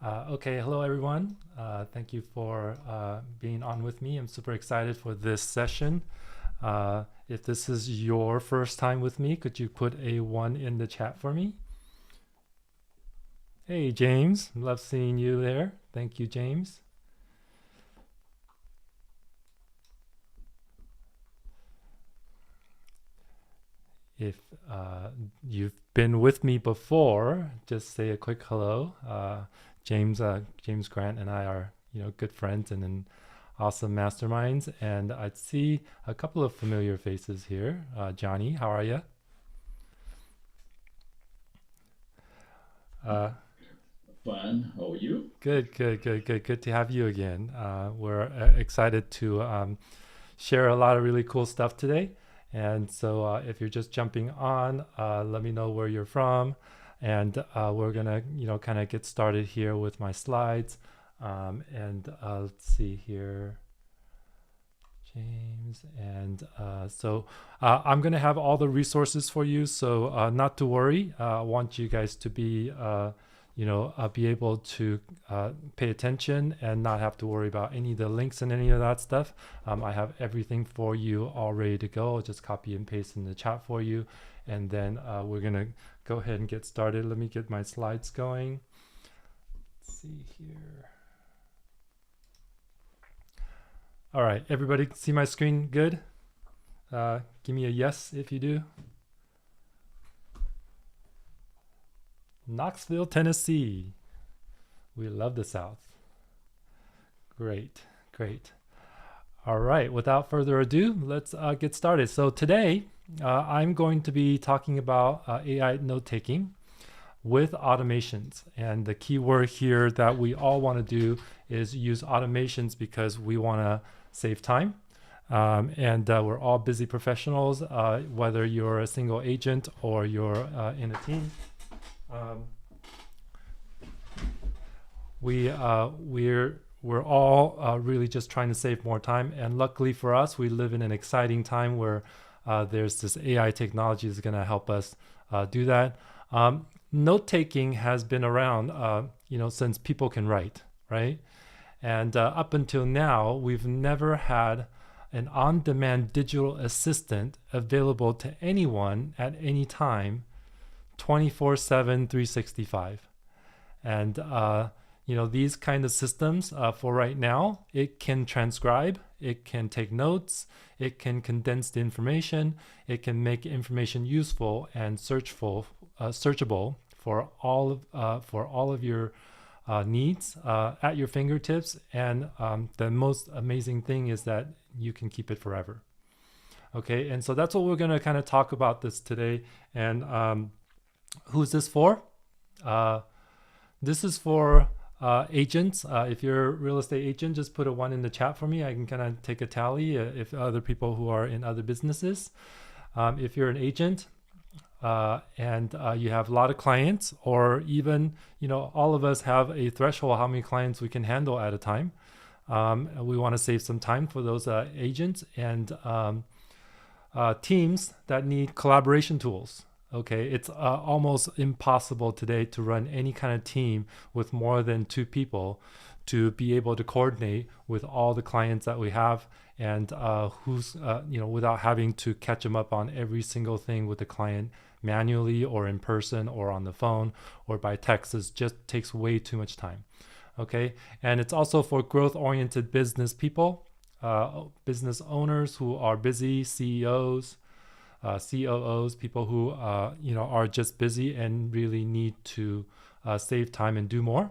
Okay, hello everyone. Thank you for being on with me. I'm super excited for this session. If this is your first time with me, could you put a 1 in the chat for me? Hey, James. Love seeing you there. Thank you, James. If you've been with me before, just say a quick hello. James Grant and I are, good friends and in awesome masterminds. And I'd see a couple of familiar faces here. Johnny, how are you? Fine. How are you? Good to have you again. We're excited to share a lot of really cool stuff today. And so if you're just jumping on, let me know where you're from. And we're going to, kind of get started here with my slides. And let's see here. James. And I'm going to have all the resources for you. So not to worry. I want you guys to be able to pay attention and not have to worry about any of the links and any of that stuff. I have everything for you all ready to go. I'll just copy and paste in the chat for you. And then we're going to go ahead and get started. Let me get my slides going. Let's see here. All right, everybody see my screen good? Give me a yes if you do. Knoxville, Tennessee. We love the South. Great. All right, without further ado, let's get started. So today, I'm going to be talking about AI note-taking with automations. And the key word here that we all want to do is use automations because we want to save time. And we're all busy professionals, whether you're a single agent or you're in a team. We're all really just trying to save more time, and luckily for us, we live in an exciting time where there's this AI technology that's going to help us do that. Note taking has been around, since people can write, right? And up until now, we've never had an on-demand digital assistant available to anyone at any time 24/7 365. And these kind of systems for right now, it can transcribe, it can take notes, it can condense the information, it can make information useful and searchable for all of your needs at your fingertips. And the most amazing thing is that you can keep it forever. Okay, and so that's what we're going to kind of talk about this today. And who's this for? This is for agents. If you're a real estate agent, just put a 1 in the chat for me. I can kind of take a tally if other people who are in other businesses. If you're an agent and you have a lot of clients, or even, all of us have a threshold how many clients we can handle at a time. We want to save some time for those agents and teams that need collaboration tools. Okay, it's almost impossible today to run any kind of team with more than 2 people to be able to coordinate with all the clients that we have, and without having to catch them up on every single thing with the client manually or in person or on the phone or by text. It just takes way too much time. Okay, and it's also for growth-oriented business people, business owners who are busy, CEOs, COOs, people who are just busy and really need to save time and do more.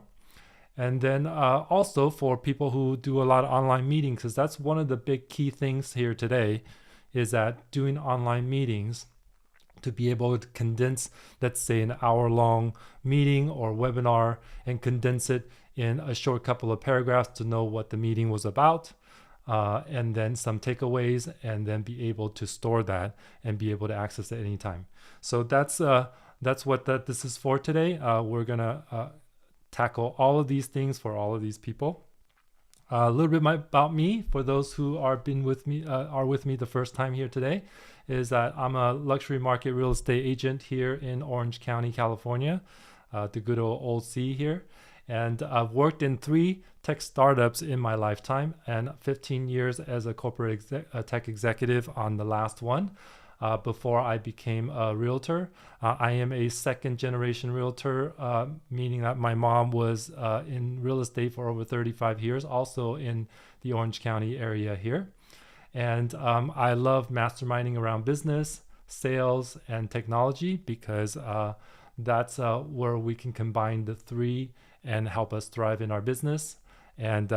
And then also for people who do a lot of online meetings, because that's one of the big key things here today, is that doing online meetings, to be able to condense, let's say, an hour-long meeting or webinar and condense it in a short couple of paragraphs to know what the meeting was about. And then some takeaways, and then be able to store that and be able to access it anytime. So that's what this is for today. We're gonna tackle all of these things for all of these people. A little bit about me for those who are with me the first time here today, is that I'm a luxury market real estate agent here in Orange County, California, the good old C here. And I've worked in 3 tech startups in my lifetime and 15 years as a corporate tech executive on the last one. Before I became a realtor. I am a second generation realtor, meaning that my mom was in real estate for over 35 years, also in the Orange County area here. And I love masterminding around business, sales, and technology because that's where we can combine the 3 and help us thrive in our business. And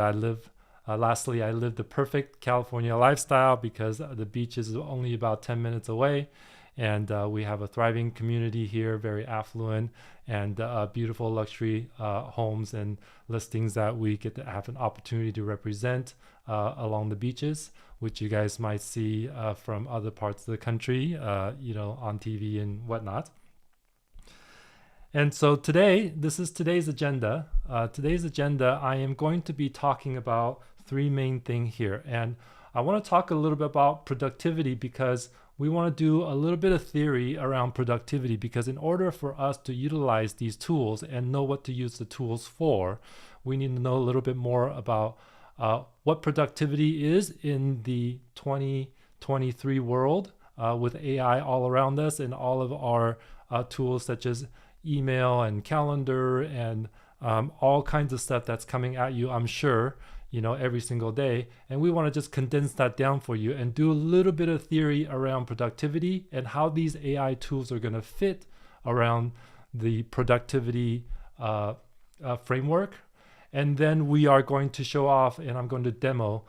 lastly, I live the perfect California lifestyle because the beach is only about 10 minutes away. And we have a thriving community here, very affluent and beautiful luxury homes and listings that we get to have an opportunity to represent along the beaches, which you guys might see from other parts of the country, on TV and whatnot. And so today, this is today's agenda. Today's agenda, I am going to be talking about 3 main things here. And I want to talk a little bit about productivity because we want to do a little bit of theory around productivity, because in order for us to utilize these tools and know what to use the tools for, we need to know a little bit more about what productivity is in the 2023 world with AI all around us and all of our tools such as email and calendar and all kinds of stuff that's coming at you, I'm sure, every single day. And we want to just condense that down for you and do a little bit of theory around productivity and how these AI tools are going to fit around the productivity framework. And then we are going to show off, and I'm going to demo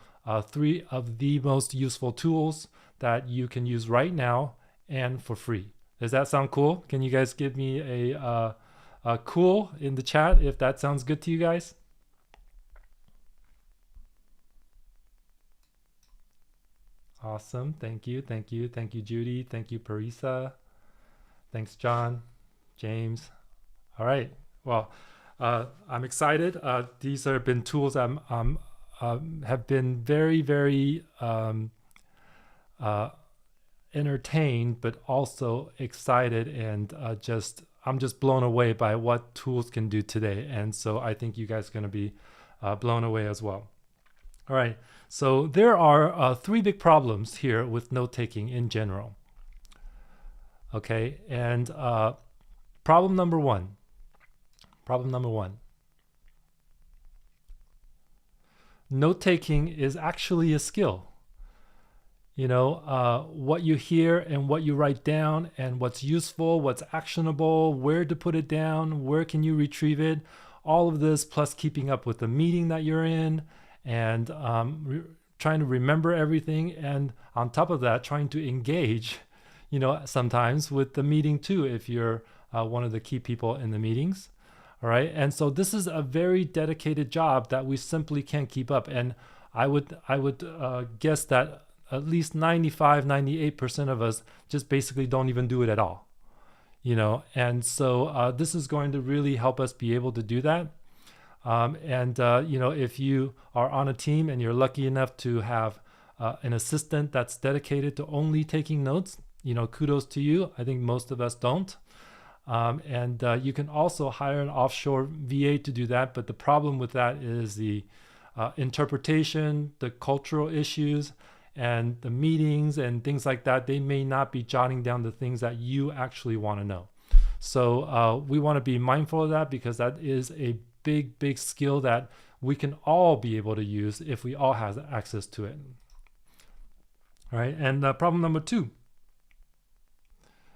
3 of the most useful tools that you can use right now and for free. Does that sound cool? Can you guys give me a cool in the chat if that sounds good to you guys? Awesome. Thank you. Thank you. Thank you, Judy. Thank you, Parisa. Thanks, John, James. All right. Well, I'm excited. These have been tools have been very, very entertained, but also excited, and I'm just blown away by what tools can do today. And so I think you guys are going to be blown away as well. All right. So there are 3 big problems here with note-taking in general. Okay. And problem number one. Note-taking is actually a skill. What you hear and what you write down and what's useful, what's actionable, where to put it down, where can you retrieve it, all of this plus keeping up with the meeting that you're in and trying to remember everything. And on top of that, trying to engage, sometimes with the meeting too, if you're one of the key people in the meetings. All right. And so this is a very dedicated job that we simply can't keep up. And I would guess that at least 98% of us just basically don't even do it at all, and so this is going to really help us be able to do that. If you are on a team and you're lucky enough to have an assistant that's dedicated to only taking notes, kudos to you. I think most of us don't. You can also hire an offshore VA to do that. But the problem with that is the interpretation, the cultural issues, and the meetings and things like that. They may not be jotting down the things that you actually want to know. So we want to be mindful of that, because that is a big skill that we can all be able to use if we all have access to it. All right. And problem number 2,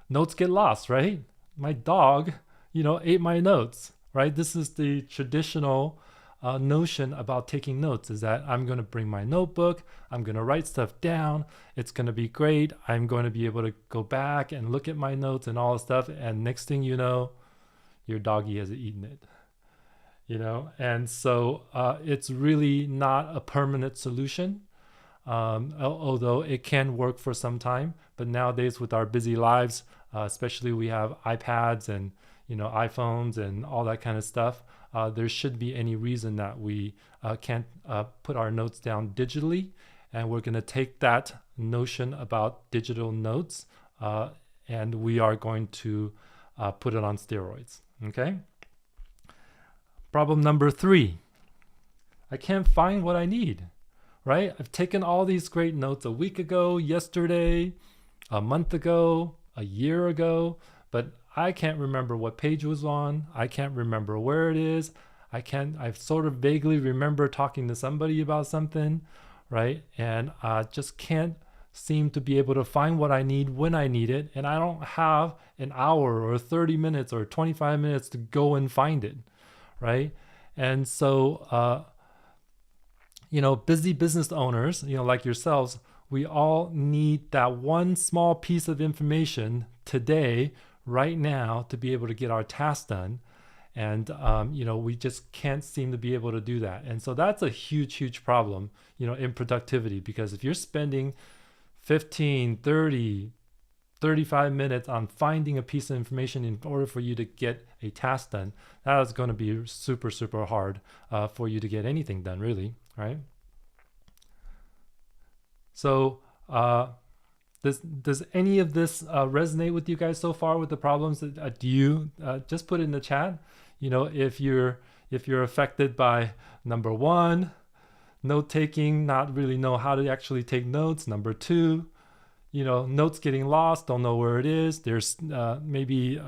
notes get lost, right? My dog, ate my notes, right? This is the traditional notion about taking notes, is that I'm going to bring my notebook, I'm going to write stuff down, it's going to be great, I'm going to be able to go back and look at my notes and all this stuff, and next thing you know, your doggy has eaten it, and so it's really not a permanent solution, although it can work for some time. But nowadays with our busy lives, especially we have iPads and iPhones and all that kind of stuff, there shouldn't be any reason that we can't put our notes down digitally. And we're going to take that notion about digital notes and we are going to put it on steroids. Okay. Problem number 3, I can't find what I need, right? I've taken all these great notes a week ago, yesterday, a month ago, a year ago, but I can't remember what page it was on. I can't remember where it is. I sort of vaguely remember talking to somebody about something, right? And I just can't seem to be able to find what I need when I need it. And I don't have an hour or 30 minutes or 25 minutes to go and find it, right? And so, busy business owners, like yourselves, we all need that one small piece of information today, right now, to be able to get our task done. And, we just can't seem to be able to do that. And so that's a huge, huge problem, in productivity, because if you're spending 15, 30, 35 minutes on finding a piece of information in order for you to get a task done, that is going to be super, super hard for you to get anything done, really, right? So does any of this resonate with you guys so far with the problems? Do you just put it in the chat? If you're affected by number 1, note taking, not really know how to actually take notes. Number 2, notes getting lost, don't know where it is. There's maybe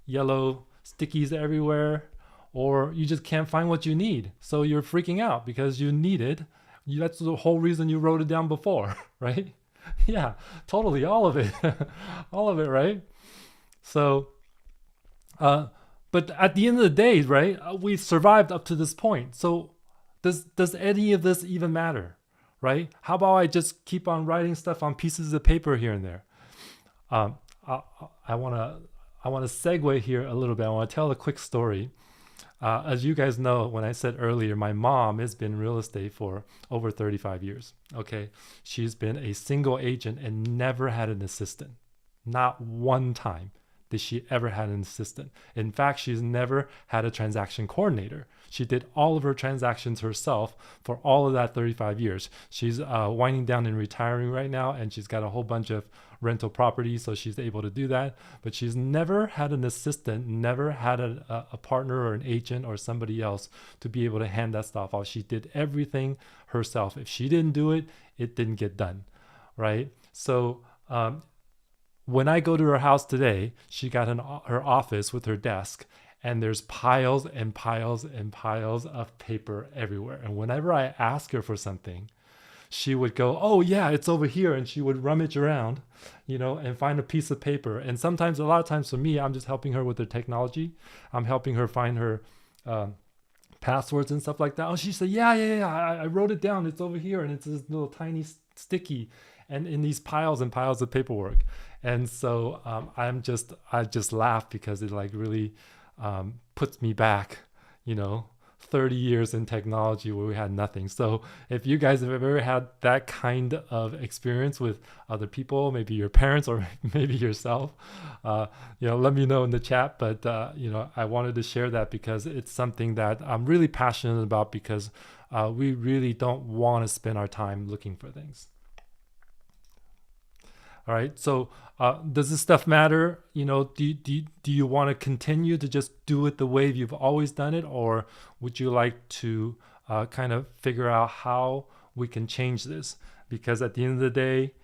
yellow stickies everywhere, or you just can't find what you need. So you're freaking out because you need it. That's the whole reason you wrote it down before, right? Yeah, totally, all of it. All of it, right? So, but at the end of the day, right, we've survived up to this point. So does any of this even matter, right? How about I just keep on writing stuff on pieces of paper here and there? I want to segue here a little bit. I want to tell a quick story. As you guys know, when I said earlier, my mom has been in real estate for over 35 years. Okay. She's been a single agent and never had an assistant. Not one time did she ever had an assistant. In fact, she's never had a transaction coordinator. She did all of her transactions herself for all of that 35 years. She's winding down and retiring right now, and she's got a whole bunch of rental properties, so she's able to do that. But she's never had an assistant, never had a partner or an agent or somebody else to be able to hand that stuff off. She did everything herself. If she didn't do it, it didn't get done, right? So when I go to her house today, she got her office with her desk, and there's piles and piles and piles of paper everywhere. And whenever I ask her for something, she would go, oh yeah, it's over here. And she would rummage around, and find a piece of paper. And sometimes, a lot of times for me, I'm just helping her with her technology. I'm helping her find her passwords and stuff like that. Oh, she said, yeah, I wrote it down. It's over here. And it's this little tiny sticky and in these piles and piles of paperwork. And so I just laugh because it like really puts me back, 30 years in technology where we had nothing. So if you guys have ever had that kind of experience with other people, maybe your parents or maybe yourself, let me know in the chat. But, I wanted to share that because it's something that I'm really passionate about, because we really don't want to spend our time looking for things. All right. So does this stuff matter? Do you want to continue to just do it the way you've always done it? Or would you like to kind of figure out how we can change this? Because at the end of the day,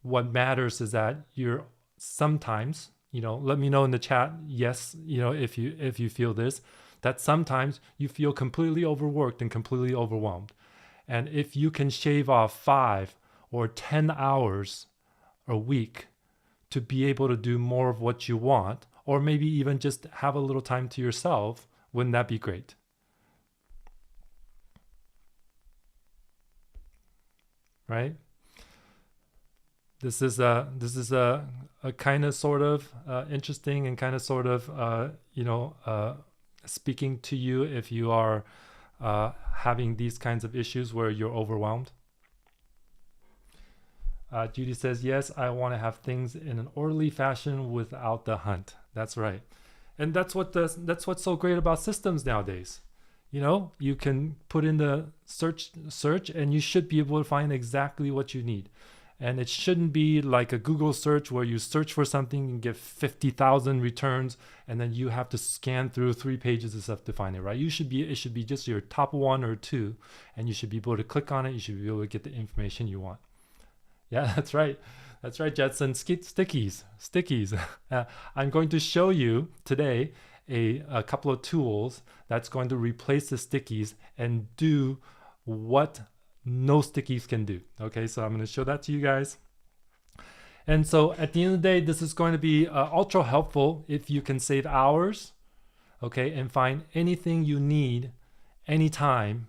what matters is that you're sometimes, let me know in the chat. Yes. If you feel this, that sometimes you feel completely overworked and completely overwhelmed. And if you can shave off 5 or 10 hours a week to be able to do more of what you want, or maybe even just have a little time to yourself, wouldn't that be great? Right? This is a kind of sort of interesting and kind of sort of speaking to you if you are having these kinds of issues where you're overwhelmed. Judy says, yes, I want to have things in an orderly fashion without the hunt. That's right. And that's what's so great about systems nowadays. You can put in the search and you should be able to find exactly what you need. And it shouldn't be like a Google search where you search for something and get 50,000 returns and then you have to scan through 3 pages of stuff to find it, right? It should be just your top 1 or 2, and you should be able to click on it. You should be able to get the information you want. Yeah, that's right. That's right, Jetson. Stickies. I'm going to show you today a couple of tools that's going to replace the stickies and do what no stickies can do. Okay, so I'm going to show that to you guys. And so at the end of the day, this is going to be ultra helpful if you can save hours, okay, and find anything you need anytime.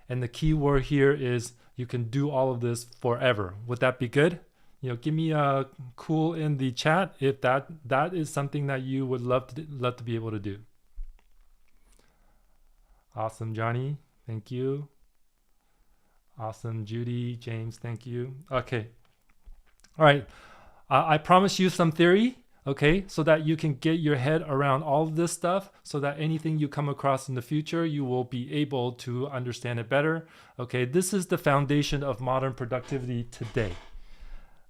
And the key word here is you can do all of this forever. Would that be good? Give me a cool in the chat if that is something that you would love to be able to do. Awesome, Johnny. Thank you. Awesome, Judy, James, thank you. Okay. All right. I promise you some theory, okay, so that you can get your head around all of this stuff, so that anything you come across in the future, you will be able to understand it better. Okay, this is the foundation of modern productivity today.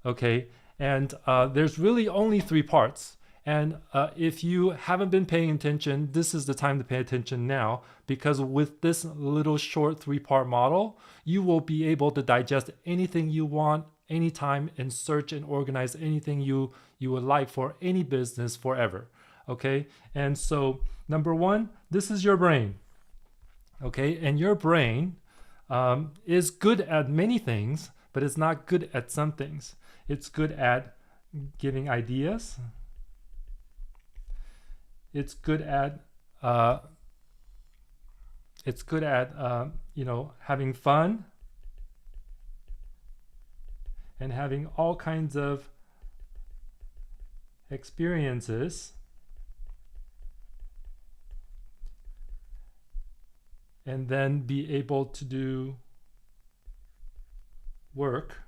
Okay, and there's really only 3 parts. And if you haven't been paying attention, this is the time to pay attention now, because with this little short 3-part model, you will be able to digest anything you want, anytime, and search and organize anything you would like for any business forever. Okay, and so number 1, this is your brain. Okay, and your brain is good at many things, but it's not good at some things. It's good at giving ideas. It's good at having fun and having all kinds of experiences, and then be able to do work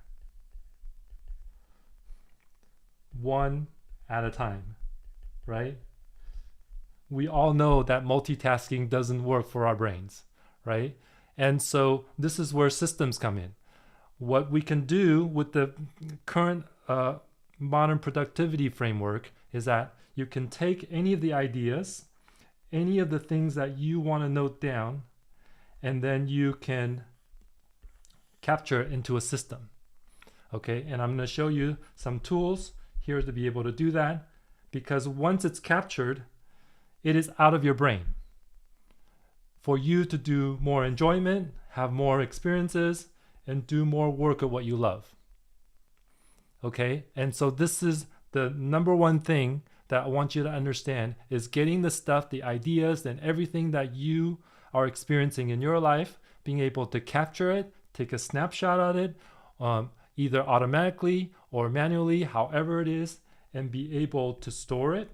one at a time, right? We all know that multitasking doesn't work for our brains, right? And so this is where systems come in. What we can do with the current modern productivity framework is that you can take any of the ideas, any of the things that you want to note down, and then you can capture it into a system. Okay, and I'm going to show you some tools here to be able to do that, because once it's captured, it is out of your brain for you to do more enjoyment, have more experiences, and do more work at what you love. Okay, and so this is the number 1 thing that I want you to understand, is getting the stuff, the ideas, and everything that you are experiencing in your life, being able to capture it, take a snapshot of it, either automatically or manually, however it is, and be able to store it.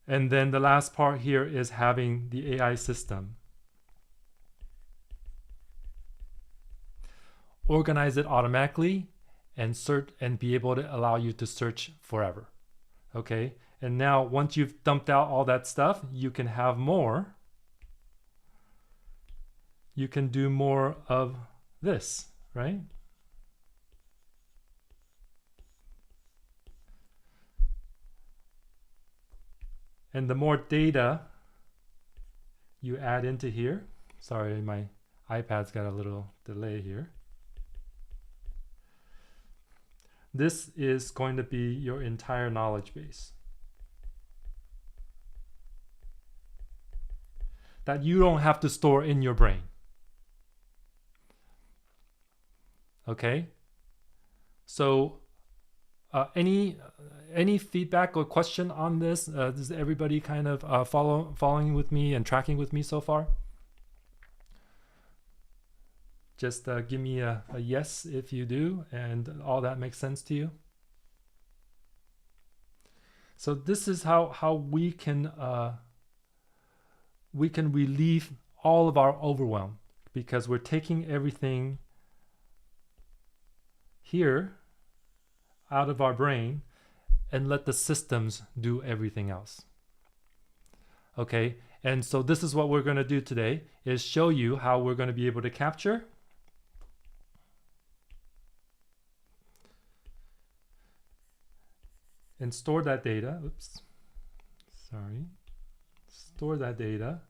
And then the last part here is having the AI system. Organize it automatically and search and be able to allow you to search forever. Okay, and now once you've dumped out all that stuff, you can have more. You can do more of this, right? And the more data you add into here, sorry, my iPad's got a little delay here. This is going to be your entire knowledge base that you don't have to store in your brain. Okay? So any feedback or question on this? Is everybody kind of following with me and tracking with me so far? Just give me a yes if you do, and all that makes sense to you. So this is how we can relieve all of our overwhelm, because we're taking everything here out of our brain and let the systems do everything else. Okay, and so this is what we're going to do today, is show you how we're going to be able to capture, and store that data. Store that data,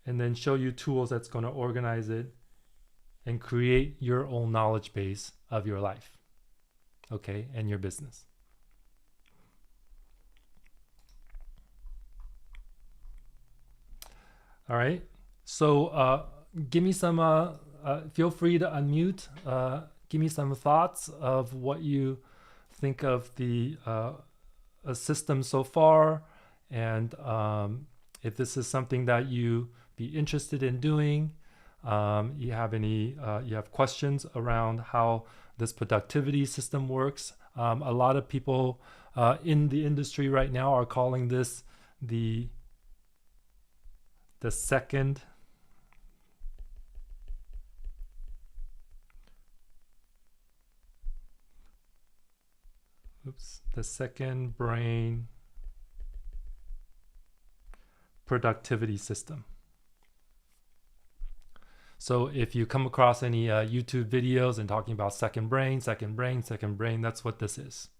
and then show you tools that's going to organize it and create your own knowledge base of your life, okay, and your business. All right, so give me some, feel free to unmute, give me some thoughts of what you think of the system so far, and if this is something that you be interested in doing. You have questions around how this productivity system works. A lot of people in the industry right now are calling this the second brain productivity system. So if you come across any YouTube videos and talking about second brain, that's what this is.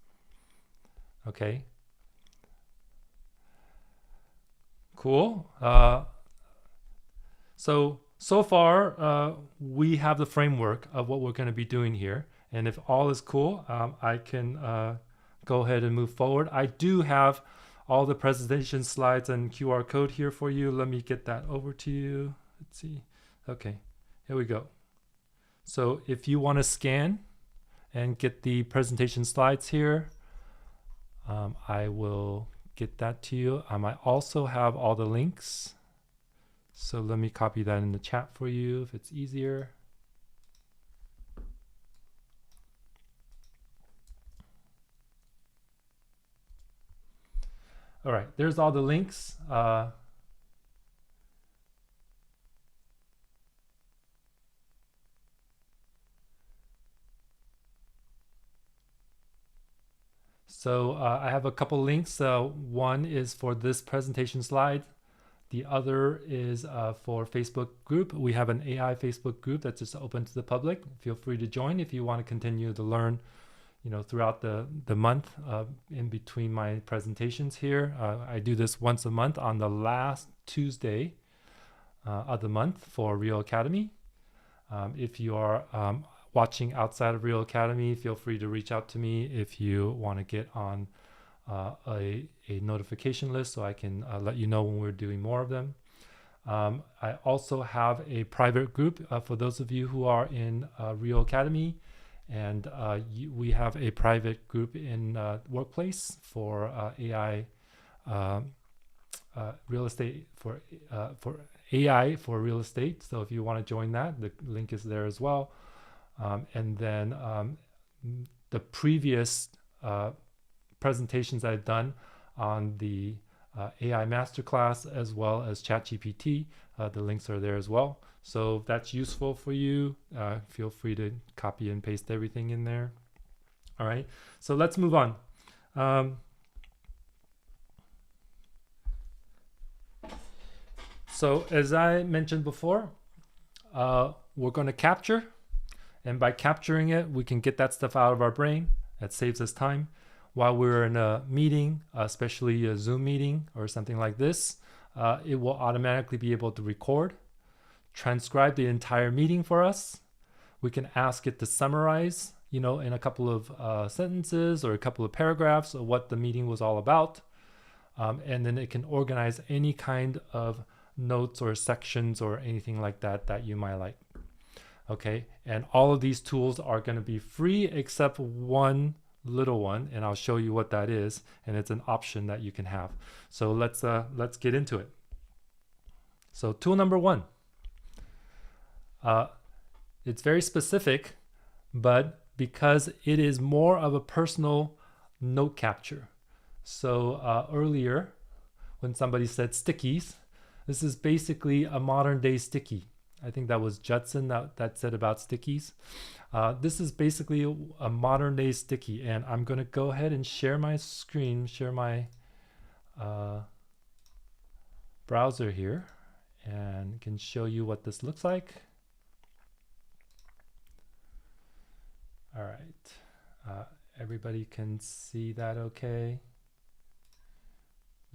Okay. Cool. So far, we have the framework of what we're going to be doing here. And if all is cool, I can go ahead and move forward. I do have all the presentation slides and QR code here for you. Let me get that over to you. Let's see. Okay. Here we go. So if you want to scan and get the presentation slides here, I will get that to you. I might also have all the links. So let me copy that in the chat for you if it's easier. All right, there's all the links. So I have a couple links. One is for this presentation slide. The other is for Facebook group. We have an AI Facebook group that's just open to the public. Feel free to join if you want to continue to learn, throughout the month in between my presentations here. I do this once a month on the last Tuesday of the month for Real Academy. If you are watching outside of Real Academy, feel free to reach out to me if you want to get on a notification list so I can let you know when we're doing more of them. I also have a private group for those of you who are in Real Academy, and we have a private group in Workplace for AI real estate, for AI for real estate. So if you want to join that, the link is there as well. And then the previous presentations I've done on the AI Masterclass as well as ChatGPT, the links are there as well. So if that's useful for you, feel free to copy and paste everything in there. All right, so let's move on. So as I mentioned before, we're going to capture. And by capturing it, we can get that stuff out of our brain. That saves us time. While we're in a meeting, especially a Zoom meeting or something like this, it will automatically be able to record, transcribe the entire meeting for us. We can ask it to summarize, in a couple of sentences or a couple of paragraphs of what the meeting was all about. And then it can organize any kind of notes or sections or anything like that that you might like. Okay, and all of these tools are going to be free except one little one, and I'll show you what that is, and it's an option that you can have. So let's get into it. So tool number one, it's very specific, but because it is more of a personal note capture. So earlier when somebody said stickies, this is basically a modern day sticky. I think that was Judson that said about stickies. This is basically a modern day sticky, and I'm going to go ahead and share my screen, share my browser here, and can show you what this looks like. All right, everybody can see that okay?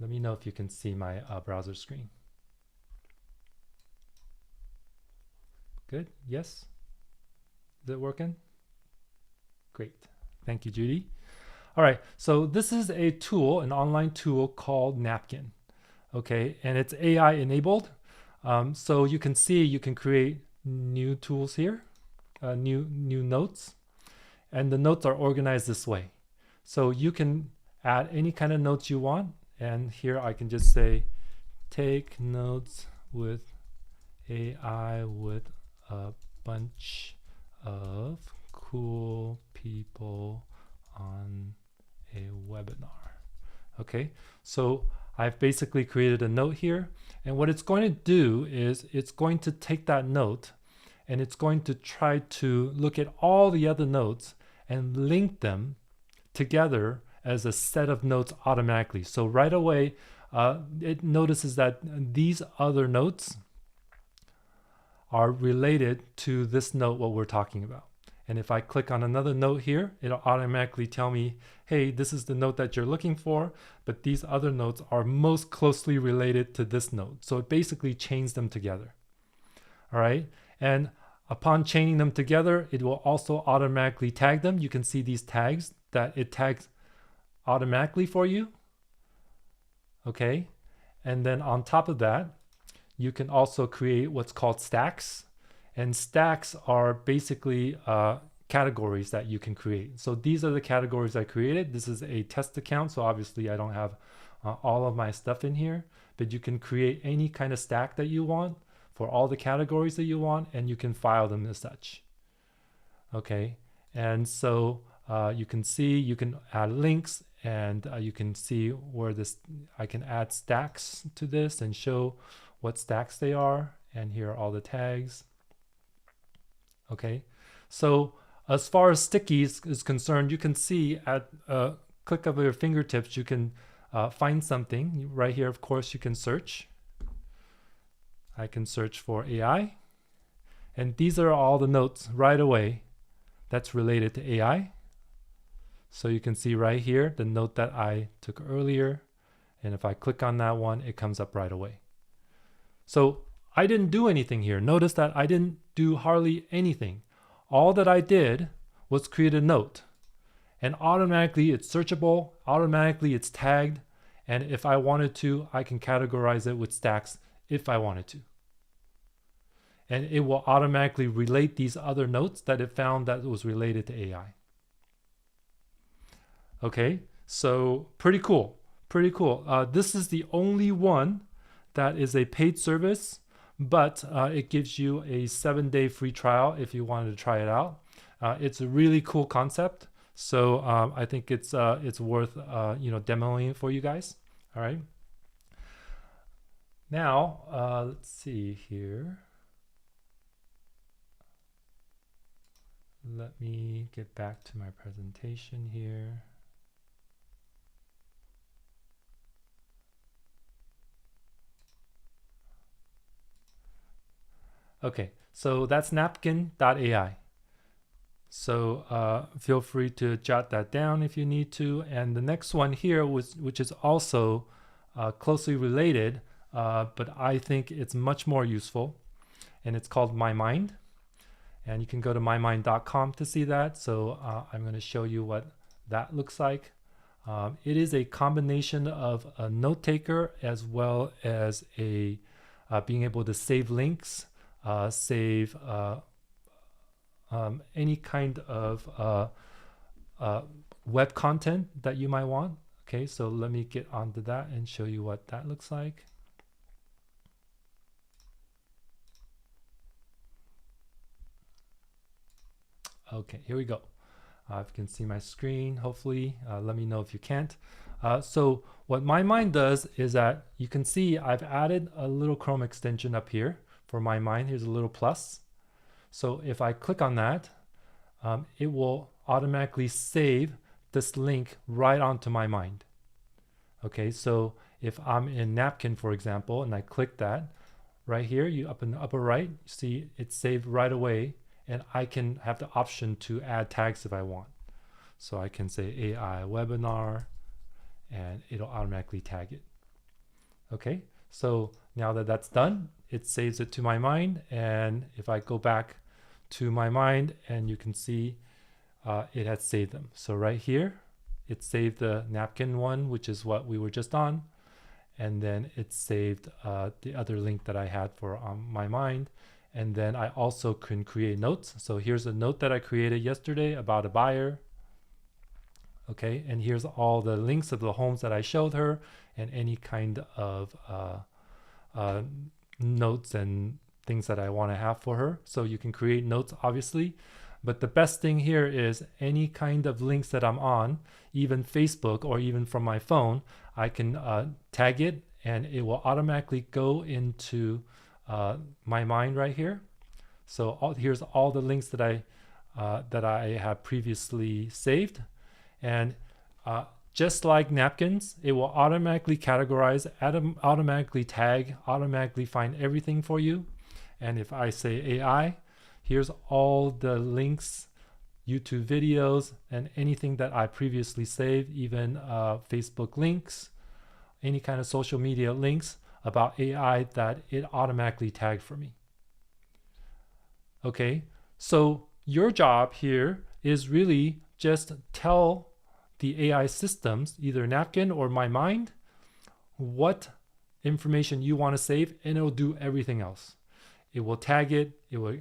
Let me know if you can see my browser screen. Good, yes? Is it working? Great, thank you, Judy. All right, so this is a tool, an online tool called Napkin, okay? And it's AI enabled. So you can see, you can create new tools here, new notes, and the notes are organized this way. So you can add any kind of notes you want, and here I can just say, take notes with AI with a bunch of cool people on a webinar. Okay, so I've basically created a note here, and what it's going to do is it's going to take that note and it's going to try to look at all the other notes and link them together as a set of notes automatically. So right away, it notices that these other notes are related to this note, what we're talking about. And if I click on another note here, it'll automatically tell me, hey, this is the note that you're looking for, but these other notes are most closely related to this note. So it basically chains them together. All right. And upon chaining them together, it will also automatically tag them. You can see these tags that it tags automatically for you. Okay. And then on top of that, you can also create what's called stacks. And stacks are basically categories that you can create. So these are the categories I created. This is a test account, so obviously I don't have all of my stuff in here, but you can create any kind of stack that you want for all the categories that you want, and you can file them as such. Okay, and so you can see, you can add links, and you can see where I can add stacks to this and show what stacks they are, and here are all the tags. Okay, so as far as stickies is concerned, you can see at a click of your fingertips, you can find something. Right here, of course, you can search. I can search for AI. And these are all the notes right away that's related to AI. So you can see right here, the note that I took earlier. And if I click on that one, it comes up right away. So I didn't do anything here. Notice that I didn't do hardly anything. All that I did was create a note, and automatically it's searchable, automatically it's tagged, and if I wanted to, I can categorize it with stacks if I wanted to. And it will automatically relate these other notes that it found that was related to AI. Okay, so pretty cool, pretty cool. This is the only one that is a paid service, but it gives you a 7-day free trial if you wanted to try it out. It's a really cool concept, so I think it's worth demoing for you guys. All right. Now let's see here. Let me get back to my presentation here. Okay, so that's napkin.ai. So feel free to jot that down if you need to. And the next one here, which is also closely related, but I think it's much more useful, and it's called MyMind. And you can go to mymind.com to see that. So I'm going to show you what that looks like. It is a combination of a note taker as well as a being able to save links, save any kind of web content that you might want. Okay, so let me get onto that and show you what that looks like. Okay, here we go. If you can see my screen, hopefully, let me know if you can't. So what MyMind does is that you can see I've added a little Chrome extension up here for MyMind. Here's a little plus. So if I click on that, it will automatically save this link right onto MyMind. Okay, so if I'm in Napkin, for example, and I click that, right here, you up in the upper right, you see it's saved right away, and I can have the option to add tags if I want. So I can say AI webinar and it'll automatically tag it. Okay, so now that that's done, it saves it to my mind. And if I go back to my mind, and you can see it had saved them. So right here, it saved the napkin one, which is what we were just on. And then it saved the other link that I had for my mind. And then I also can create notes. So here's a note that I created yesterday about a buyer. Okay, and here's all the links of the homes that I showed her and any kind of notes and things that I want to have for her. So you can create notes, obviously. But the best thing here is any kind of links that I'm on, even Facebook or even from my phone, I can tag it and it will automatically go into my mind right here. So here's all the links that I have previously saved. And just like napkins, it will automatically categorize, automatically tag, automatically find everything for you. And if I say AI, here's all the links, YouTube videos, and anything that I previously saved, even Facebook links, any kind of social media links about AI that it automatically tagged for me. Okay, so your job here is really just tell the AI systems, either Napkin or My Mind, what information you want to save, and it'll do everything else. It will tag it, it will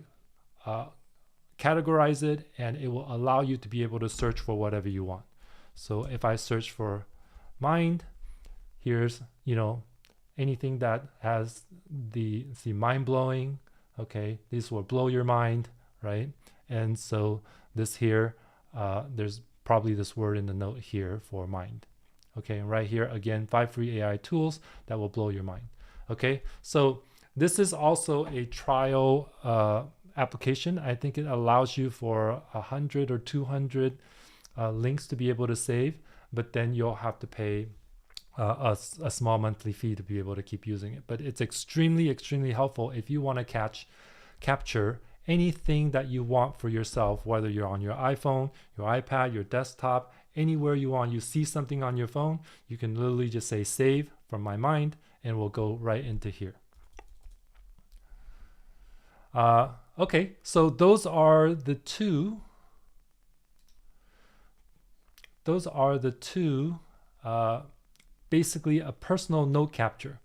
categorize it, and it will allow you to be able to search for whatever you want. So if I search for mind, here's, anything that has the mind-blowing, okay, this will blow your mind, right? And so this here, there's probably this word in the note here for mind. Okay, and right here, again, 5 free AI tools that will blow your mind. Okay, so this is also a trial application. I think it allows you for 100 or 200 links to be able to save, but then you'll have to pay a small monthly fee to be able to keep using it. But it's extremely, extremely helpful if you want to capture anything that you want for yourself, whether you're on your iPhone, your iPad, your desktop, anywhere you want. You see something on your phone, you can literally just say save from My Mind, and we'll go right into here. Okay, so those are the two. Basically a personal note capture.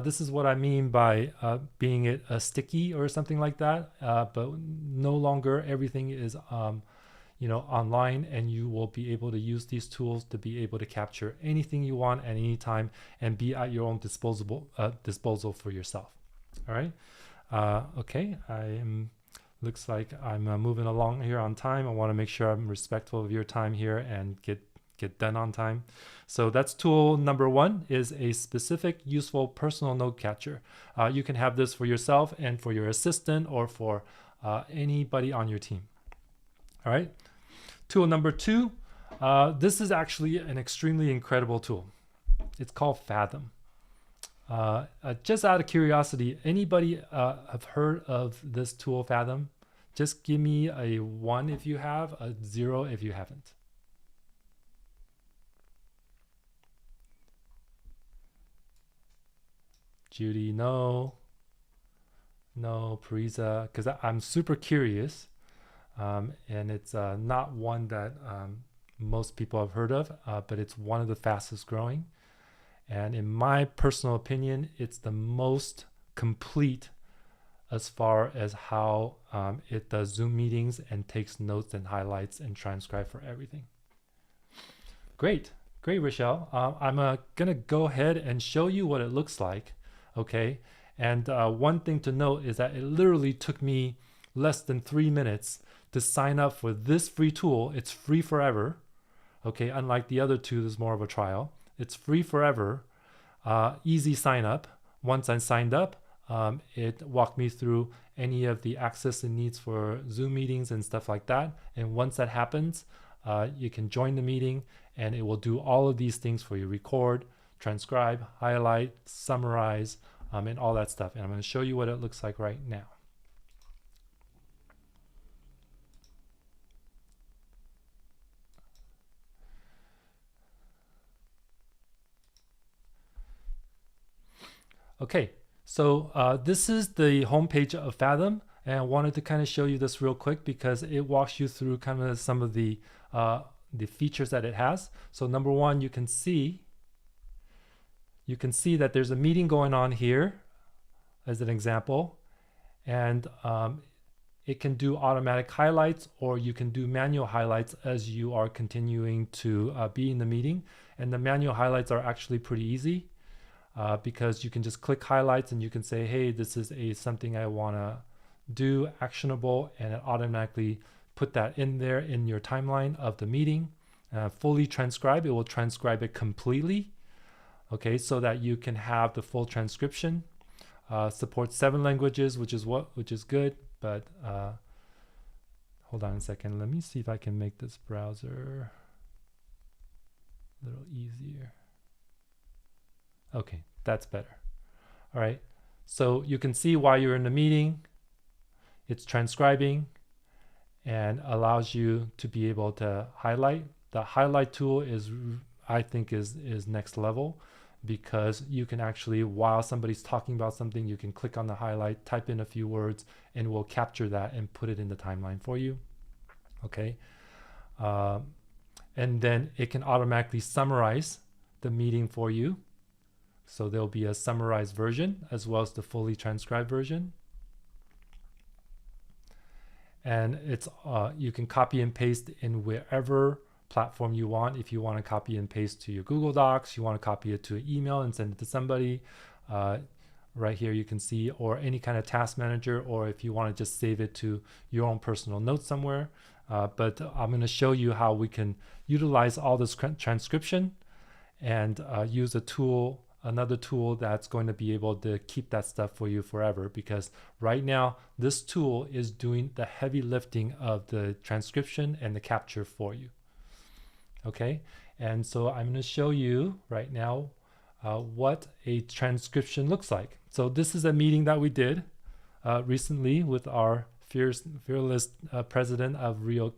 This is what I mean by being it a sticky or something like that, but no longer everything is online, and you will be able to use these tools to be able to capture anything you want at any time and be at your own disposal for yourself. All right. Okay. Looks like I'm moving along here on time. I want to make sure I'm respectful of your time here and get done on time. So that's tool number 1, is a specific useful personal note catcher. You can have this for yourself and for your assistant or for anybody on your team. All right. Tool number 2, this is actually an extremely incredible tool. It's called Fathom. Just out of curiosity, anybody have heard of this tool, Fathom? Just give me a 1 if you have, a 0 if you haven't. Judy, no. Parisa, because I'm super curious, and it's not one that most people have heard of, but it's one of the fastest growing. And in my personal opinion, it's the most complete as far as how it does Zoom meetings and takes notes and highlights and transcribe for everything. Great, Rochelle. I'm gonna go ahead and show you what it looks like. Okay, and one thing to note is that it literally took me less than 3 minutes to sign up for this free tool. It's free forever. Okay, unlike the other two, there's more of a trial. It's free forever, easy sign up. Once I signed up, it walked me through any of the access it needs for Zoom meetings and stuff like that. And once that happens, you can join the meeting and it will do all of these things for you: record, transcribe, highlight, summarize, and all that stuff. And I'm going to show you what it looks like right now. Okay, so this is the homepage of Fathom, and I wanted to kind of show you this real quick because it walks you through kind of some of the features that it has. So number one, you can see that there's a meeting going on here as an example, and it can do automatic highlights, or you can do manual highlights as you are continuing to be in the meeting. And the manual highlights are actually pretty easy because you can just click highlights and you can say, hey, this is something I want to do, actionable, and it automatically put that in there in your timeline of the meeting. Fully transcribe, it will transcribe it completely, okay, so that you can have the full transcription. Supports 7 languages, which is good, but hold on a second. Let me see if I can make this browser a little easier. Okay, that's better. All right, so you can see while you're in the meeting, it's transcribing and allows you to be able to highlight. The highlight tool is, I think, is next level, because you can actually, while somebody's talking about something, you can click on the highlight, type in a few words, and we'll capture that and put it in the timeline for you. Okay, and then it can automatically summarize the meeting for you. So there'll be a summarized version as well as the fully transcribed version. And it's you can copy and paste in wherever platform you want. If you want to copy and paste to your Google Docs, you want to copy it to an email and send it to somebody, right here you can see, or any kind of task manager, or if you want to just save it to your own personal notes somewhere. But I'm going to show you how we can utilize all this transcription and use a tool, another tool that's going to be able to keep that stuff for you forever, because right now this tool is doing the heavy lifting of the transcription and the capture for you. Okay, and so I'm going to show you right now what a transcription looks like. So this is a meeting that we did recently with our fearless president of Real.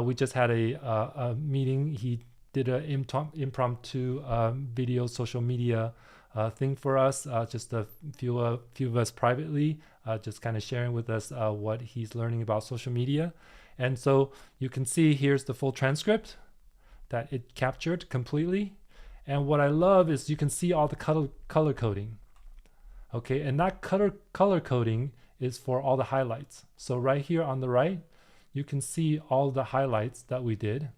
We just had a meeting. He did an impromptu video social media thing for us, just a few of us privately, just kind of sharing with us what he's learning about social media. And so you can see here's the full transcript that it captured completely. And what I love is you can see all the color coding. Okay, and that color coding is for all the highlights. So right here on the right, you can see all the highlights that we did.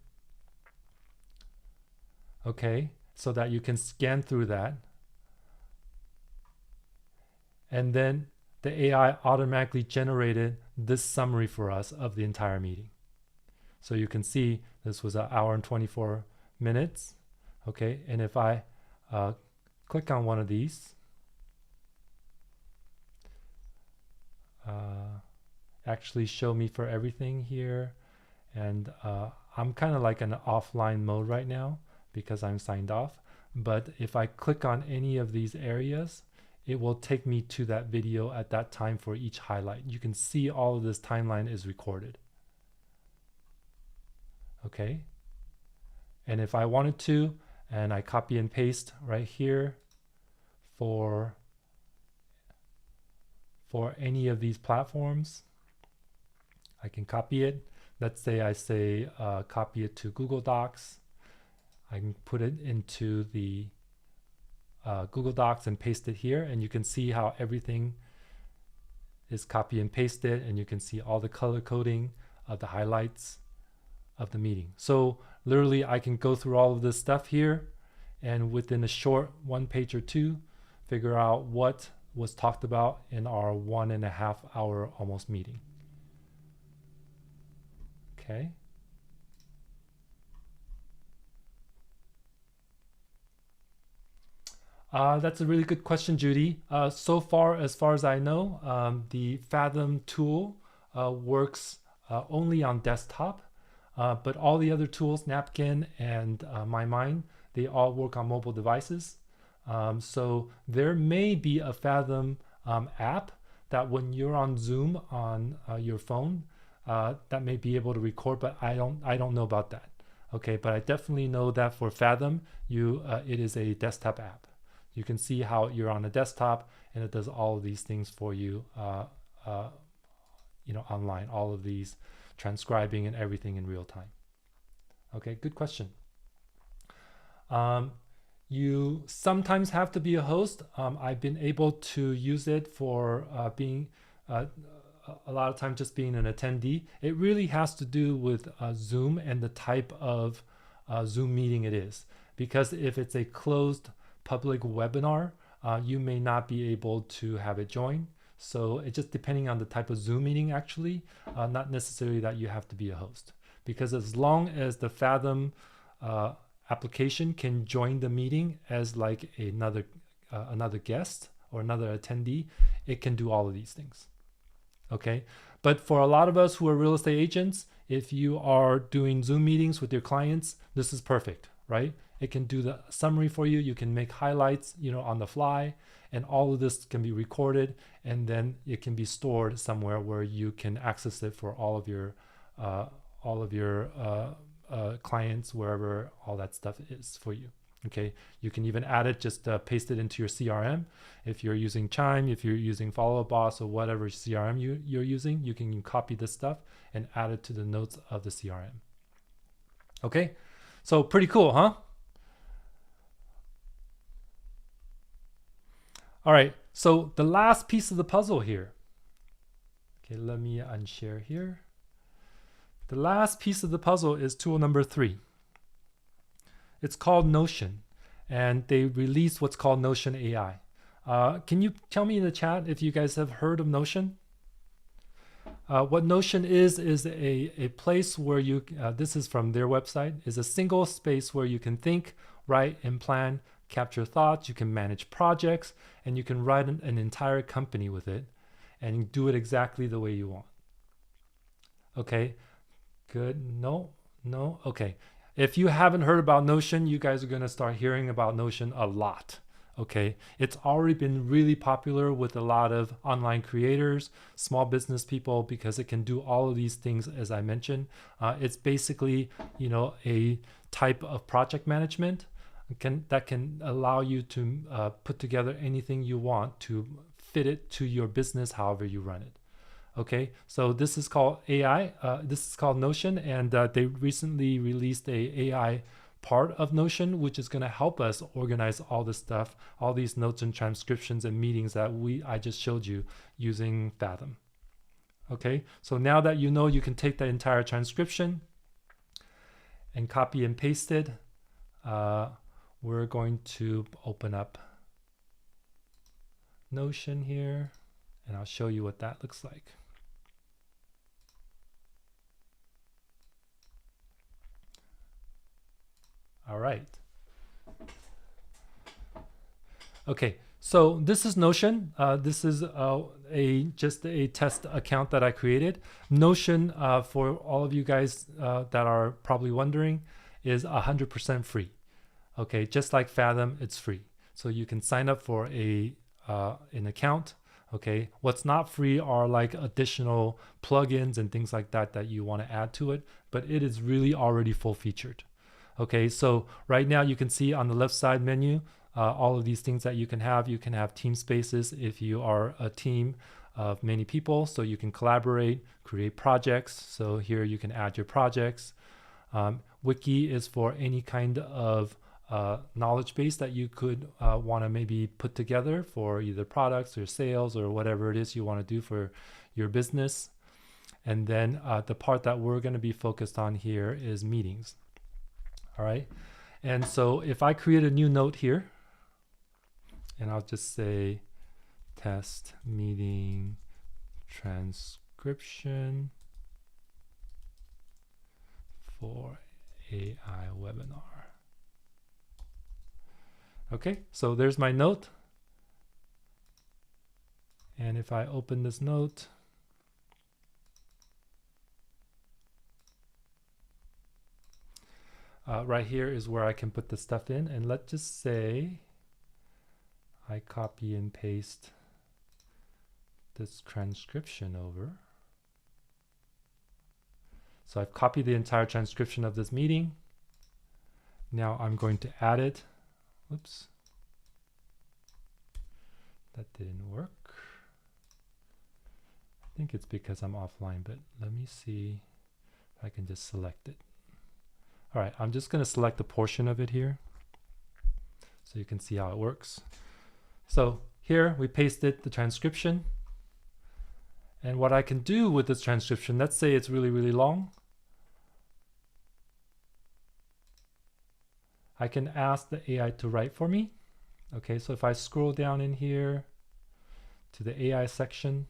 Okay, so that you can scan through that. And then the AI automatically generated this summary for us of the entire meeting. So you can see this was an hour and 24 minutes. Okay, and if I click on one of these, actually show me for everything here. And I'm kind of like an offline mode right now because I'm signed off. But if I click on any of these areas, it will take me to that video at that time for each highlight. You can see all of this timeline is recorded. Okay. And if I wanted to, and I copy and paste right here for any of these platforms, I can copy it. Let's say I say copy it to Google Docs. I can put it into the Google Docs and paste it here, and you can see how everything is copy and pasted, and you can see all the color coding of the highlights of the meeting. So literally I can go through all of this stuff here, and within a short 1 page or 2, figure out what was talked about in our 1.5 hour almost meeting. Okay. That's a really good question, Judy. So far, as far as I know, the Fathom tool works only on desktop, but all the other tools, Napkin and MyMind, they all work on mobile devices. So there may be a Fathom app that when you're on Zoom on your phone, that may be able to record, but I don't know about that. Okay, but I definitely know that for Fathom, it is a desktop app. You can see how you're on a desktop and it does all of these things for you, online, all of these transcribing and everything in real time. Okay, good question. You sometimes have to be a host. I've been able to use it for being a lot of time just being an attendee. It really has to do with Zoom and the type of Zoom meeting it is. Because if it's a closed public webinar, you may not be able to have it join. So it's just depending on the type of Zoom meeting actually, not necessarily that you have to be a host. Because as long as the Fathom application can join the meeting as like another guest or another attendee, it can do all of these things. Okay, but for a lot of us who are real estate agents, if you are doing Zoom meetings with your clients, this is perfect, right? It can do the summary for you. You can make highlights, on the fly, and all of this can be recorded, and then it can be stored somewhere where you can access it for all of your clients, wherever all that stuff is for you. Okay, you can even add it, just paste it into your CRM. If you're using Chime, if you're using Follow Up Boss or whatever CRM you're using, you can copy this stuff and add it to the notes of the CRM. Okay, so pretty cool, huh? All right, so the last piece of the puzzle here. Okay, let me unshare here. The last piece of the puzzle is tool number 3. It's called Notion, and they released what's called Notion AI. Can you tell me in the chat if you guys have heard of Notion? What Notion is a place where you, this is from their website, is a single space where you can think, write, and plan, capture thoughts, you can manage projects, and you can write an entire company with it and do it exactly the way you want. Okay, good. No, okay. If you haven't heard about Notion, you guys are going to start hearing about Notion a lot. Okay, it's already been really popular with a lot of online creators, small business people, because it can do all of these things as I mentioned. It's basically, a type of project management that can allow you to put together anything you want to fit it to your business, however you run it. Okay, so this is called AI. This is called Notion, and they recently released a AI part of Notion, which is going to help us organize all this stuff, all these notes and transcriptions and meetings that I just showed you using Fathom. Okay, so now that you know, you can take the entire transcription and copy and paste it. We're going to open up Notion here, and I'll show you what that looks like. All right. Okay, so this is Notion. This is just a test account that I created. Notion, for all of you guys that are probably wondering, is 100% free. Okay, just like Fathom, it's free. So you can sign up for an account. Okay, what's not free are like additional plugins and things like that that you want to add to it, but it is really already full featured. Okay, so right now you can see on the left side menu all of these things that you can have. You can have team spaces if you are a team of many people, so you can collaborate, create projects. So here you can add your projects. Wiki is for any kind of knowledge base that you could want to maybe put together for either products or sales or whatever it is you want to do for your business. And then the part that we're going to be focused on here is meetings. All right, and so if I create a new note here, and I'll just say test meeting transcription for AI webinar. Okay, so there's my note. And if I open this note, right here is where I can put the stuff in. And let's just say I copy and paste this transcription over. So I've copied the entire transcription of this meeting. Now I'm going to add it. Oops. that didn't work. I think it's because I'm offline, but let me see if I can just select it. All right, I'm just going to select a portion of it here so you can see how it works. So here we pasted the transcription. And what I can do with this transcription, let's say it's really, really long. I can ask the AI to write for me. Okay, so if I scroll down in here to the AI section,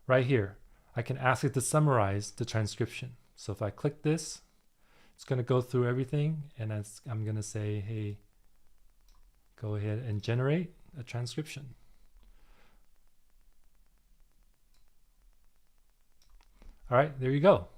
right here, I can ask it to summarize the transcription. So if I click this, it's going to go through everything, and I'm going to say, hey, go ahead and generate a transcription. All right, there you go.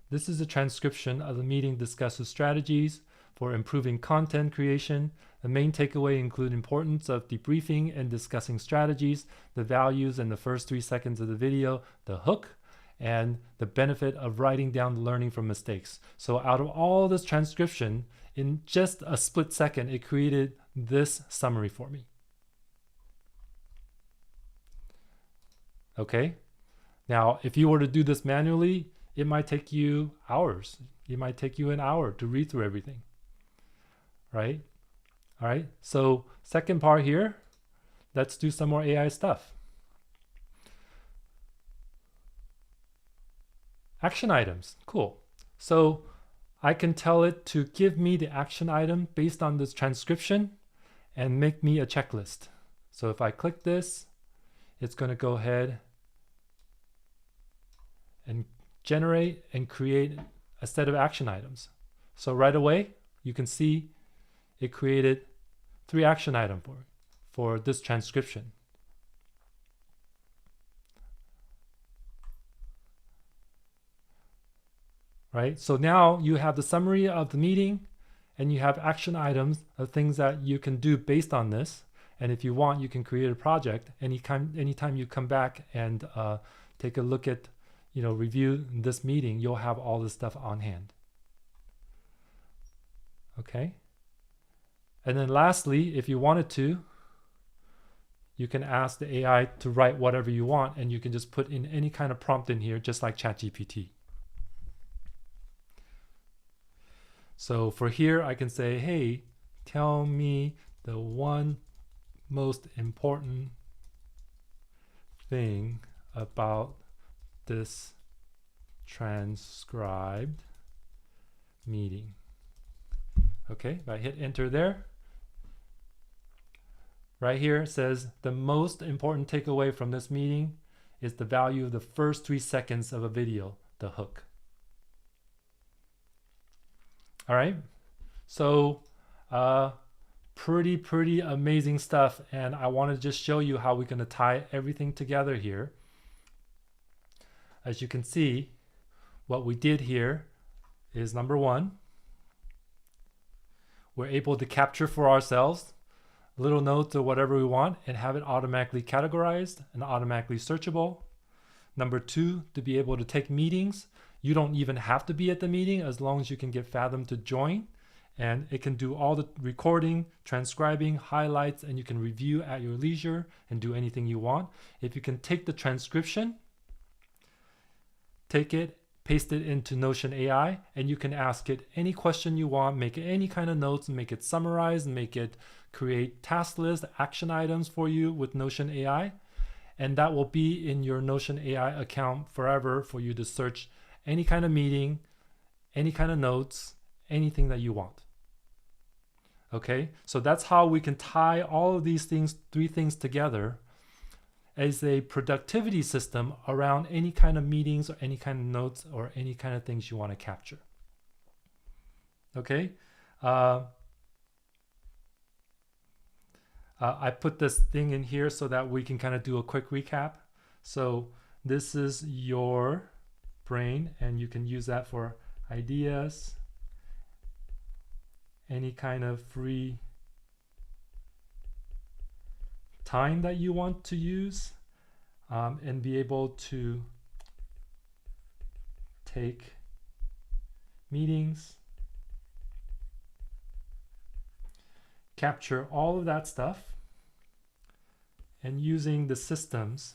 This is a transcription of the meeting discusses strategies for improving content creation. The main takeaway include importance of debriefing and discussing strategies, the values in the first 3 seconds of the video, the hook, and the benefit of writing down the learning from mistakes. So out of all this transcription, in just a split second, it created this summary for me. Okay. Now, if you were to do this manually, it might take you hours. It might take you an hour to read through everything. Right? All right. So second part here, let's do some more AI stuff. Action items. Cool. So I can tell it to give me the action item based on this transcription and make me a checklist. So if I click this, it's going to go ahead and generate and create a set of action items. So right away, you can see it created 3 action items for this transcription. Right? So now you have the summary of the meeting and you have action items of things that you can do based on this. And if you want, you can create a project anytime you come back and take a look at, review this meeting, you'll have all this stuff on hand. Okay. And then lastly, if you wanted to, you can ask the AI to write whatever you want, and you can just put in any kind of prompt in here, just like ChatGPT. So for here, I can say, hey, tell me the one most important thing about this transcribed meeting. Okay, if I hit enter there, right here it says the most important takeaway from this meeting is the value of the first 3 seconds of a video, the hook. All right, so pretty amazing stuff, and I want to just show you how we're going to tie everything together here. As you can see, what we did here is number 1, we're able to capture for ourselves little notes or whatever we want and have it automatically categorized and automatically searchable. Number 2, to be able to take meetings. You don't even have to be at the meeting as long as you can get Fathom to join, and it can do all the recording, transcribing, highlights, and you can review at your leisure and do anything you want. If you can take the transcription, take it, paste it into Notion AI, and you can ask it any question you want, make it any kind of notes, make it summarize, make it create task list, action items for you with Notion AI. And that will be in your Notion AI account forever for you to search any kind of meeting, any kind of notes, anything that you want. Okay, so that's how we can tie all of these things, 3 things together as a productivity system around any kind of meetings or any kind of notes or any kind of things you want to capture. Okay, I put this thing in here so that we can kind of do a quick recap. So this is your brain, and you can use that for ideas, any kind of free time that you want to use, and be able to take meetings, capture all of that stuff and using the systems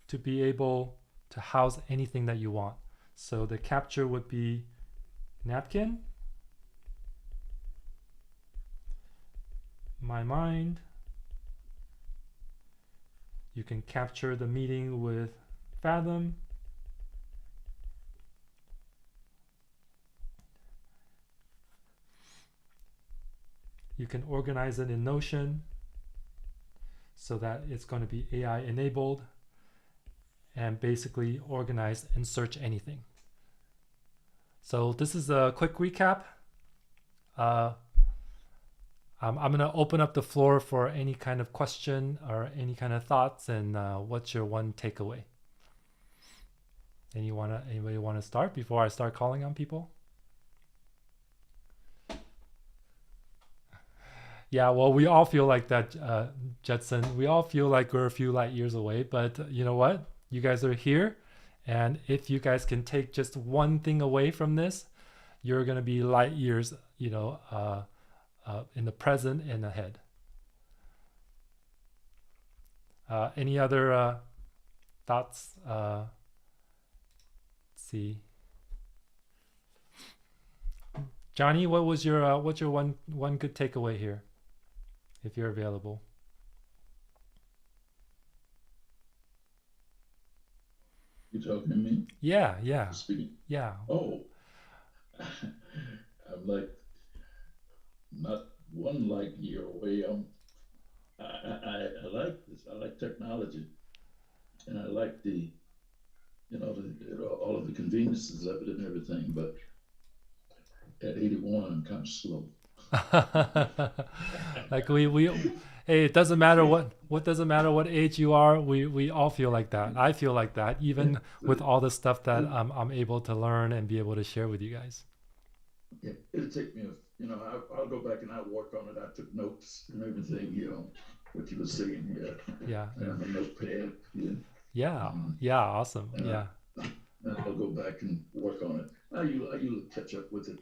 to be able to house anything that you want. So the capture would be napkin, my mind. You can capture the meeting with Fathom. You can organize it in Notion so that it's going to be AI enabled and basically organize and search anything. So this is a quick recap. I'm going to open up the floor for any kind of question or any kind of thoughts, and what's your one takeaway? Anybody want to start before I start calling on people? Yeah, well, we all feel like that, Jetson. We all feel like we're a few light years away, but you know what? You guys are here, and if you guys can take just one thing away from this, you're going to be light years, in the present and ahead. Any other thoughts? Let's see. Johnny, what's your one good takeaway here, if you're available? You talking to me? Yeah. Speaking. Yeah. Oh, I'm like not one light year away. I like this. I like technology, and I like all of the conveniences of it and everything. But at 81, I'm kind of slow. Like hey, it doesn't matter what doesn't matter what age you are. We all feel like that. I feel like that, even with all the stuff that I'm able to learn and be able to share with you guys. Yeah, it'll take me I'll go back and I'll work on it. I took notes and everything, what you were saying here. Yeah. I have a notepad. Yeah. Awesome. And Yeah. I'll go back and work on it. I'll catch up with it.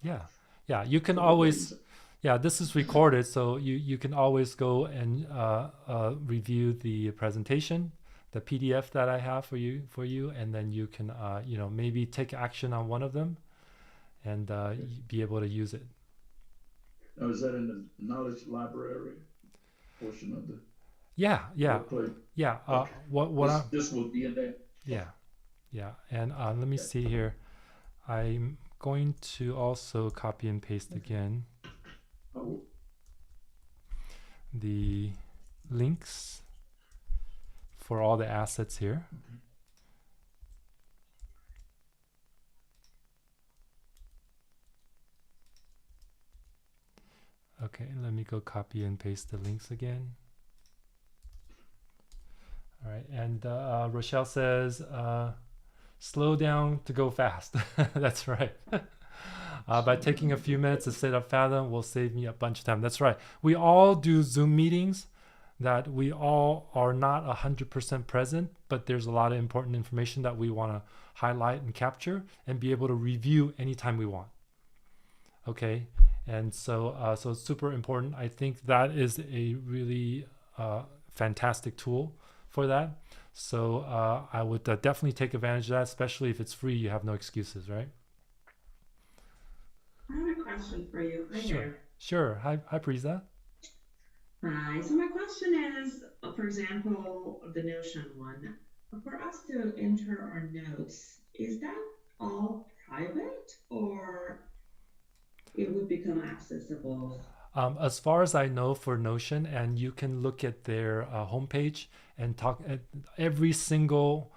Yeah. You can always. Yeah, this is recorded, so you can always go and review the presentation, the PDF that I have for you, and then you can maybe take action on one of them, and be able to use it. Now, is that in the knowledge library portion of the? Yeah. Workplace? Yeah. Okay. This will be in there. Yeah. And let me see here. I'm going to also copy and paste again the links for all the assets here. Okay, let me go copy and paste the links again. All right, and Rochelle says, slow down to go fast. That's right. By taking a few minutes to set up Fathom will save me a bunch of time. That's right. We all do Zoom meetings that we all are not 100% present, but there's a lot of important information that we want to highlight and capture and be able to review anytime we want. Okay, and so it's super important. I think that is a really fantastic tool for that. So I would definitely take advantage of that, especially if it's free. You have no excuses, right? I have a question for you. Hi there. Sure. Hi, Prisa. Hi. So my question is, for example, the Notion one, for us to enter our notes, is that all private or it would become accessible? As far as I know for Notion, and you can look at their homepage and talk at every single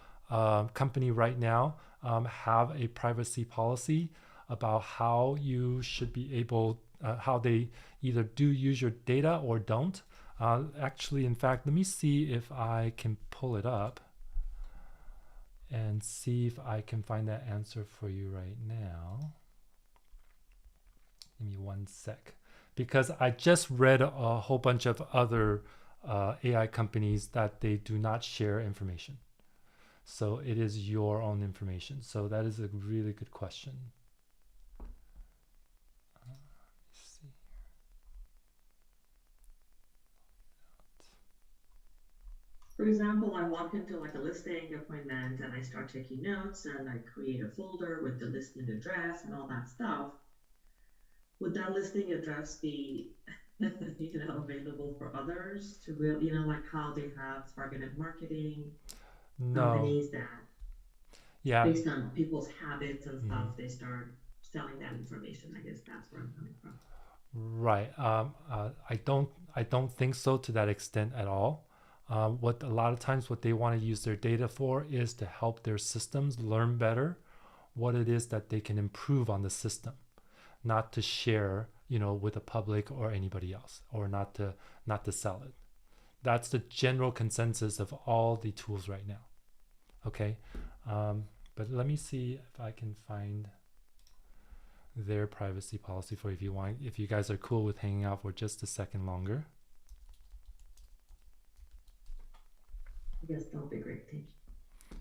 company right now have a privacy policy about how you should be able, how they either do use your data or don't. Actually, in fact, let me see if I can pull it up and see if I can find that answer for you right now. Give me one sec. Because I just read a whole bunch of other AI companies that they do not share information. So it is your own information. So that is a really good question. Let me see. example, I walk into like a listing appointment and I start taking notes and I create a folder with the listing address and all that stuff, would that listing address be, available for others to really, like how they have targeted marketing No. companies that Yeah. based on people's habits and Mhm. stuff, they start selling that information. I guess that's where I'm coming from. Right. I don't think so to that extent at all. What a lot of times what they want to use their data for is to help their systems learn better what it is that they can improve on the system, not to share, with the public or anybody else, or not to sell it. That's the general consensus of all the tools right now. Okay. But let me see if I can find their privacy policy for if you guys are cool with hanging out for just a second longer. Yes, that'll be great. Thank you.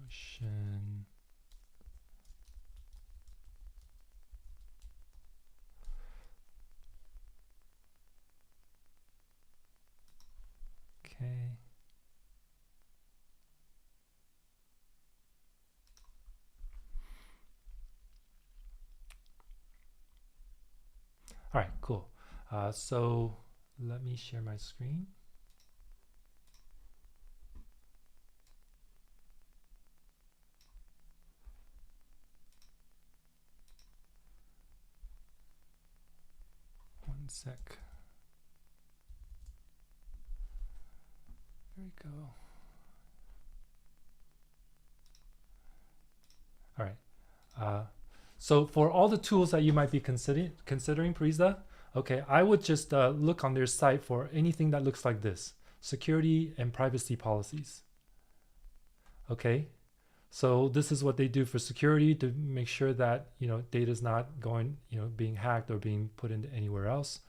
Notion. Okay. All right, cool. So let me share my screen. One sec. There we go. All right. So for all the tools that you might be considering, Prisa, okay, I would just look on their site for anything that looks like this: security and privacy policies. Okay, so this is what they do for security to make sure that data is not going, being hacked or being put into anywhere else.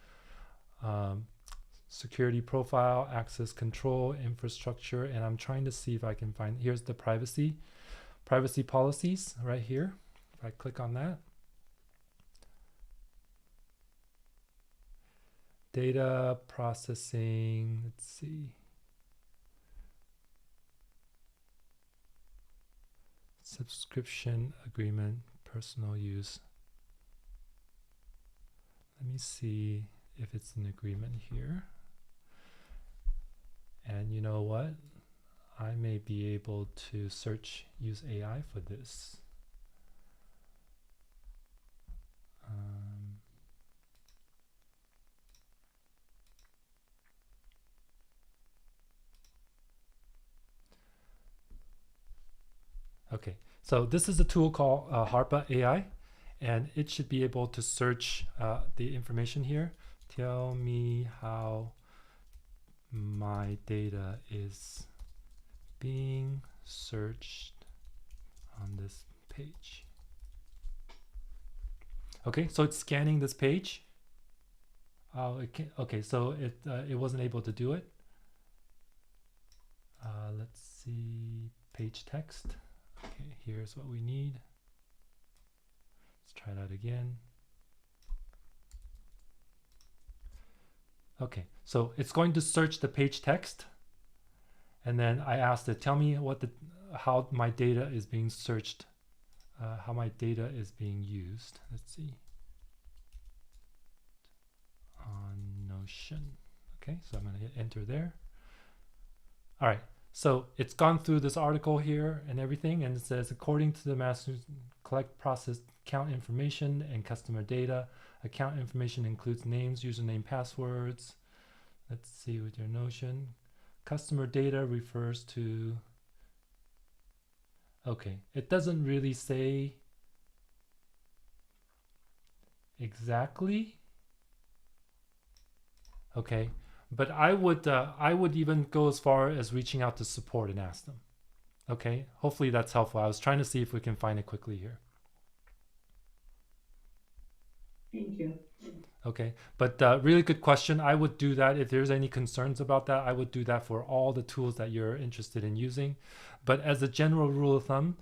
Security profile, access control, infrastructure, and I'm trying to see if I can find. Here's the privacy policies right here. If I click on that, data processing, let's see, subscription agreement, personal use. Let me see if it's an agreement here. And you know what? I may be able to use AI for this. Okay, so this is a tool called Harpa AI, and it should be able to search the information here. Tell me how my data is being searched on this page. Okay, so it's scanning this page. Oh, okay, so it wasn't able to do it. Let's see, page text. Okay, here's what we need. Let's try that again. Okay, so it's going to search the page text, and then I asked it, tell me how my data is being searched, how my data is being used. Let's see. On Notion. Okay, so I'm going to hit enter there. All right, so it's gone through this article here and everything, and it says, according to the master, collect, process, account information and customer data. Account information includes names, username, passwords. Let's see with your Notion. Customer data refers to, okay, it doesn't really say exactly. Okay, but I would even go as far as reaching out to support and ask them. Okay, hopefully that's helpful. I was trying to see if we can find it quickly here. Thank you. Okay, but really good question. I would do that if there's any concerns about that. I would do that for all the tools that you're interested in using. But as a general rule of thumb,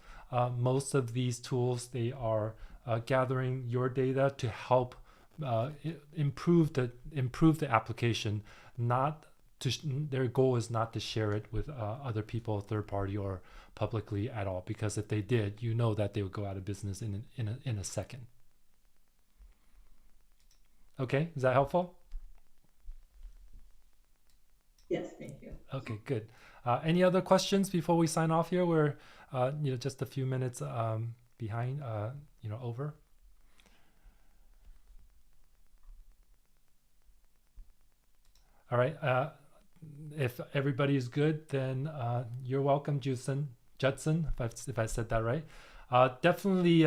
most of these tools, they are gathering your data to help improve the application. Not to their goal is not to share it with other people, third party or publicly at all, because if they did, you know that they would go out of business in a second. Okay, is that helpful? Yes, thank you. Okay, good. Any other questions before we sign off here? We're just a few minutes behind, over. All right. If everybody is good, then you're welcome, Judson, if I said that right. Definitely,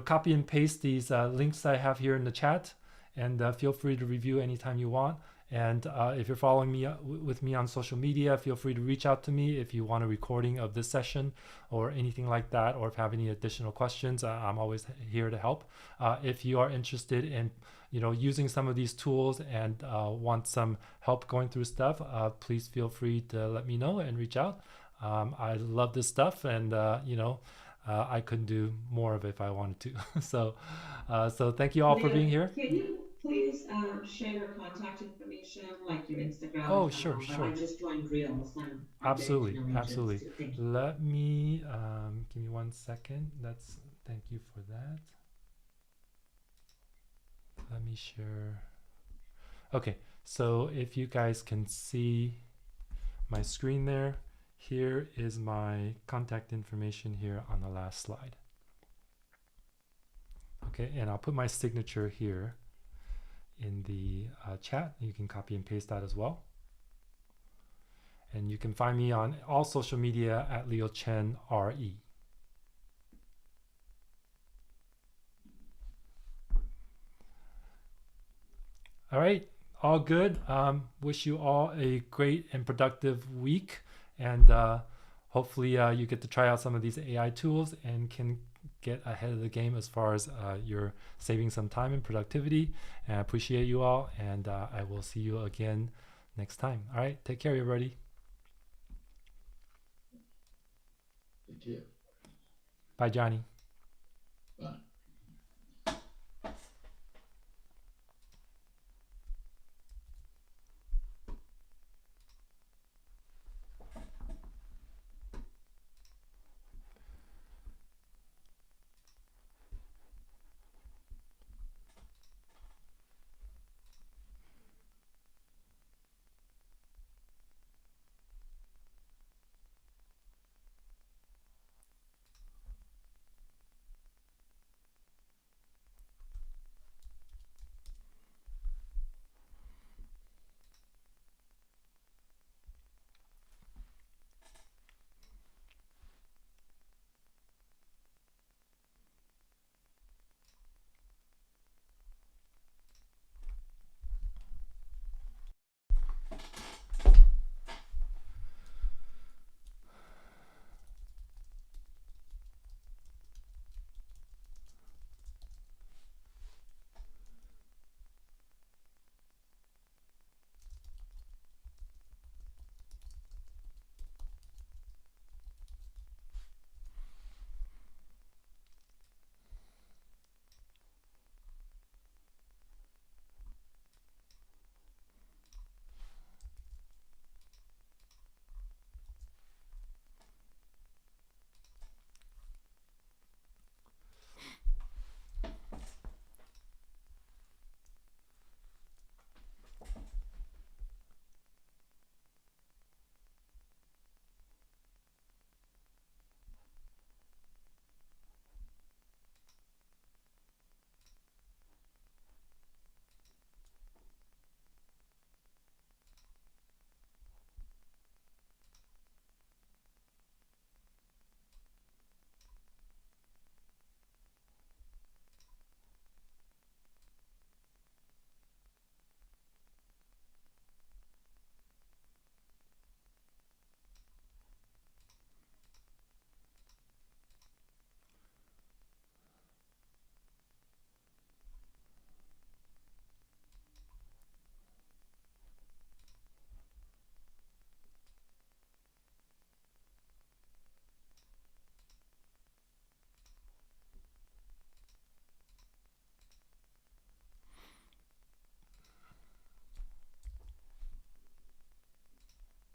copy and paste these links I have here in the chat, and feel free to review anytime you want. And if you're following me with me on social media, feel free to reach out to me if you want a recording of this session or anything like that, or if you have any additional questions. I'm always here to help. If you are interested in using some of these tools and want some help going through stuff, please feel free to let me know and reach out. I love this stuff, and I couldn't do more of it if I wanted to. So thank you all for being here. Can you please share your contact information, like your Instagram? Oh, sure. I just joined Reels. Absolutely. Too. Thank you. Let me give me 1 second. Thank you for that. Let me share. Okay, so if you guys can see my screen there, here is my contact information here on the last slide. Okay, and I'll put my signature here in the chat. You can copy and paste that as well. And you can find me on all social media at Leo Chen RE. All right, all good. Wish you all a great and productive week, and hopefully you get to try out some of these AI tools and can get ahead of the game as far as you're saving some time and productivity. And I appreciate you all, and I will see you again next time. All right, take care, everybody. Thank you. Bye, Johnny.